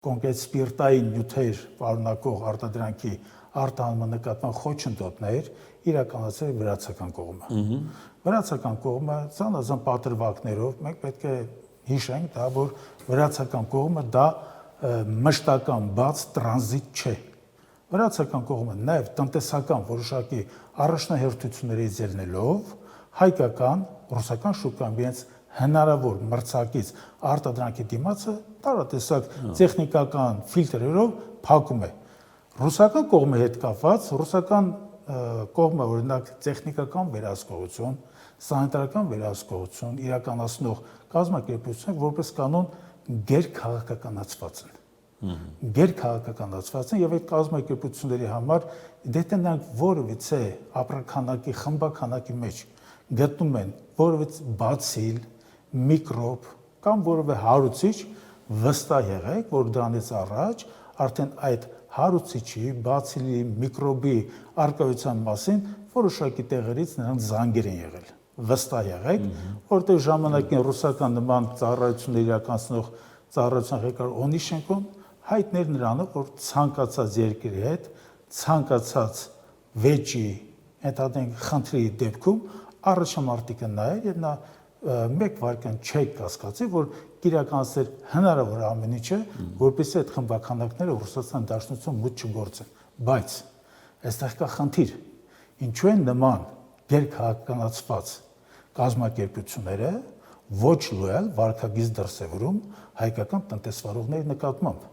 կոնկրետ սպիրտային նյութեր պարունակող արտադրանքի արտահանման նկատմամբ խոչընդոտներ իրականացրել վրացական կողմը։ Վրացական կողմը ցանազան պատրվակներով մենք պետք է հիշենք դա, որ վրացական կողմը դա մշտական բաց տրանզիտ չէ։ Վրացական կողմը նաև տնտեսական որոշակի առաջնահերթություններից ելնելով հայկական, ռուսական շուկայում իրենց հնարավոր մրցակից արտադրանքի դիմացը տարատեսակ տեխնիկական ֆիլտրերով փակում է։ Ռուսական կողմի հետ կապված, ռուսական կողմը օրինակ տեխնիկական վերահսկողություն, սանիտարական վերահսկողություն իրականացնող կազմակերպությունները որպես կանոն գերքաղաքականացված են։ Գերքաղաքականացված են եւ այդ կազմակերպությունների համար դե նրանք որևիցե ապրանքանակի, խմբականակի մեջ գտնում են որևիցե բացիլ, միկրոբ կամ որևէ հարուցիչ, վստահ եղեք, որ դրանից առաջ արդեն այդ հարուցիչի, բացիլի, միկրոբի արկայության մասին որոշակի տեղերից նրանք զանգեր են եղել։ Վստահ եղեք, որտեղ ժամանակին ռուսական նման ծառայություններ իրականացնող ծառայության ղեկավար Օնիշենկոն հայտներ նրանով, որ ցանկացած երկրի հետ ցանկացած վեճի, ընդհանրենք խնդրի դեպքում առաջամարտիկը նայեր եւ նա մեկ վայրկյան չի կասկածի, որ իրականացնել հնարավոր ամեն ինչը, որպեսզի այդ խմբականակները Ռուսաստան Դաշնություն մուտք չգործեն։ Բայց այստեղ կա խնդիր, ինչու են նման գերքաղաքականացված կազմակերպությունները ոչ լոյալ վարքագիծ դրսևորում հայկական տնտեսվարողների նկատմամբ։